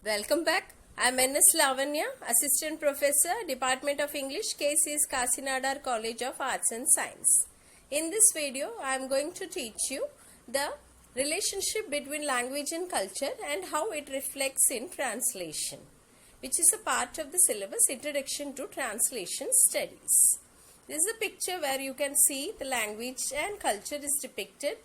Welcome back. I am N.S.Lavanya, Assistant Professor, Department of English, KCS Kasinadar College of Arts and Science. In this video, I am going to teach you the relationship between language and culture and how it reflects in translation, which is a part of the syllabus Introduction to Translation Studies. This is a picture where you can see the language and culture is depicted.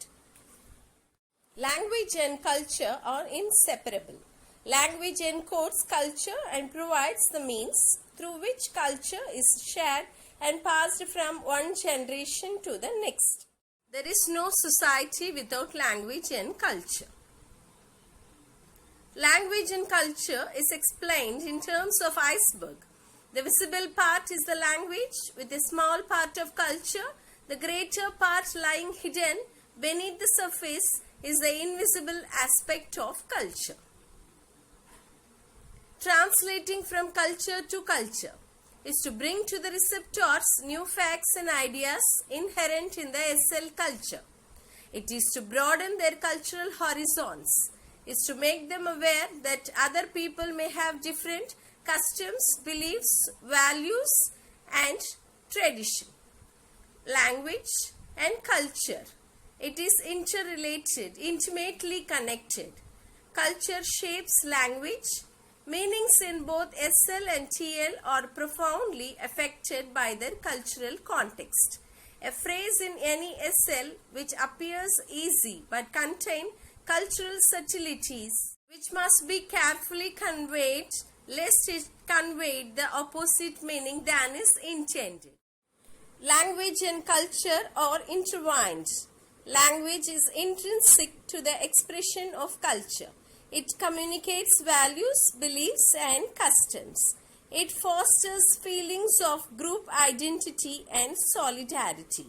Language and culture are inseparable. Language encodes culture and provides the means through which culture is shared and passed from one generation to the next. There is no society without language and culture. Language and culture is explained in terms of iceberg. The visible part is the language with a small part of culture. The greater part lying hidden beneath the surface is the invisible aspect of culture. Translating from culture to culture is to bring to the receptors new facts and ideas inherent in the SL culture. It is to broaden their cultural horizons. It is to make them aware that other people may have different customs, beliefs, values, and tradition. Language and culture. It is interrelated, intimately connected. Culture shapes language. Meanings in both SL and TL are profoundly affected by their cultural context. A phrase in any SL which appears easy but contains cultural subtleties which must be carefully conveyed lest it convey the opposite meaning than is intended. Language and culture are intertwined. Language is intrinsic to the expression of culture. It communicates values, beliefs, and customs. It fosters feelings of group identity and solidarity.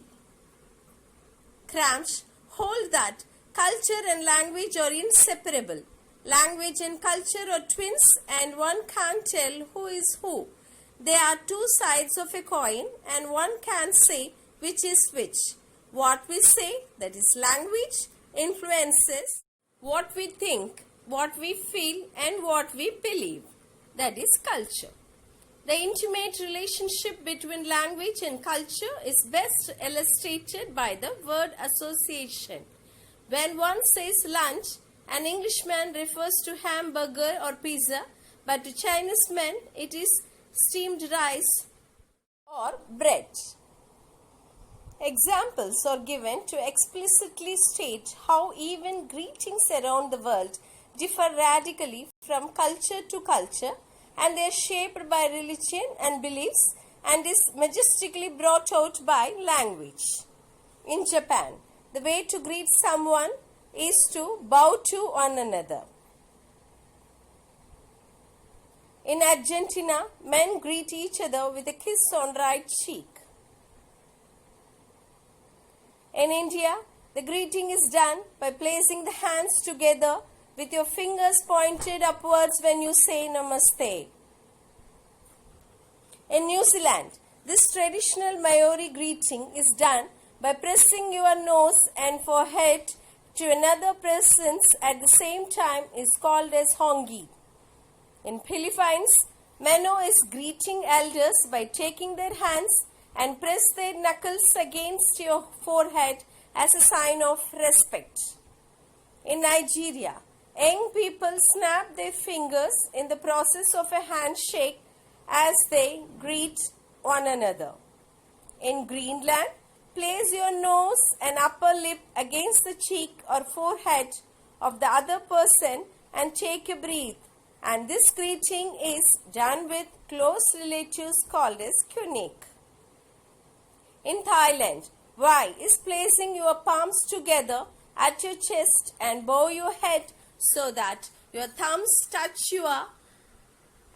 Cramsch hold that culture and language are inseparable. Language and culture are twins and one can't tell who is who. They are two sides of a coin and one can't say which is which. What we say, that is language, influences what we think, what we feel and what we believe, that is culture. The intimate relationship between language and culture is best illustrated by the word association. When one says lunch, an Englishman refers to hamburger or pizza, but to Chinese men it is steamed rice or bread. Examples are given to explicitly state how even greetings around the world differ radically from culture to culture, and they are shaped by religion and beliefs and is majestically brought out by language. In Japan, the way to greet someone is to bow to one another. In Argentina, men greet each other with a kiss on right cheek. In India, the greeting is done by placing the hands together with your fingers pointed upwards when you say namaste. In New Zealand, this traditional Maori greeting is done by pressing your nose and forehead to another person's at the same time is called as hongi. In Philippines, Mano is greeting elders by taking their hands and press their knuckles against your forehead as a sign of respect. In Nigeria, young people snap their fingers in the process of a handshake as they greet one another. In Greenland, place your nose and upper lip against the cheek or forehead of the other person and take a breath. And this greeting is done with close relatives called as kunik. In Thailand, Y is placing your palms together at your chest and bow your head so that your thumbs touch your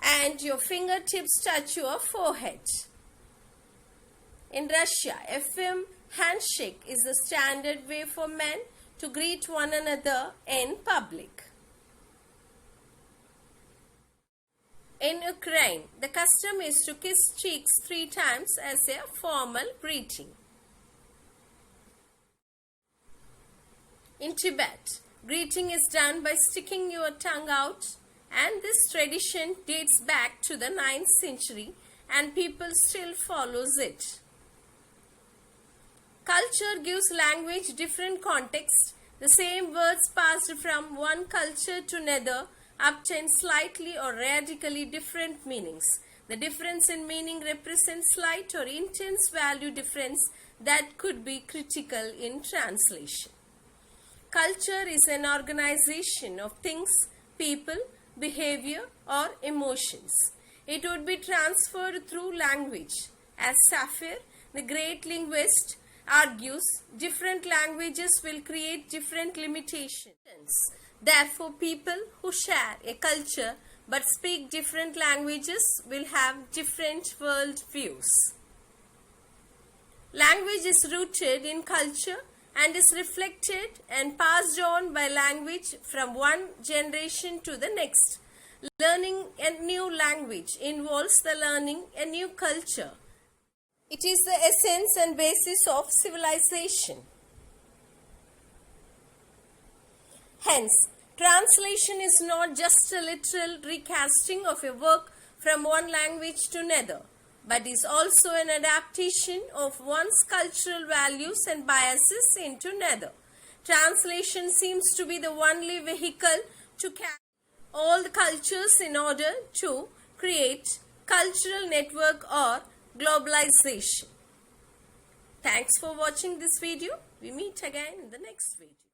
and your fingertips touch your forehead. In Russia, a firm handshake is the standard way for men to greet one another in public. In Ukraine, the custom is to kiss cheeks 3 times as a formal greeting. In Tibet, greeting is done by sticking your tongue out and this tradition dates back to the 9th century and people still follows it. Culture gives language different context. The same words passed from one culture to another obtain slightly or radically different meanings. The difference in meaning represents slight or intense value difference that could be critical in translation. Culture is an organization of things, people, behavior, or emotions. It would be transferred through language. As Safir, the great linguist, argues, different languages will create different limitations. Therefore, people who share a culture but speak different languages will have different world views. Language is rooted in culture and is reflected and passed on by language from one generation to the next. Learning a new language involves the learning a new culture. It is the essence and basis of civilization. Hence, translation is not just a literal recasting of a work from one language to another, but is also an adaptation of one's cultural values and biases into another. Translation seems to be the only vehicle to carry all the cultures in order to create cultural network or globalization. Thanks for watching this video. We meet again in the next video.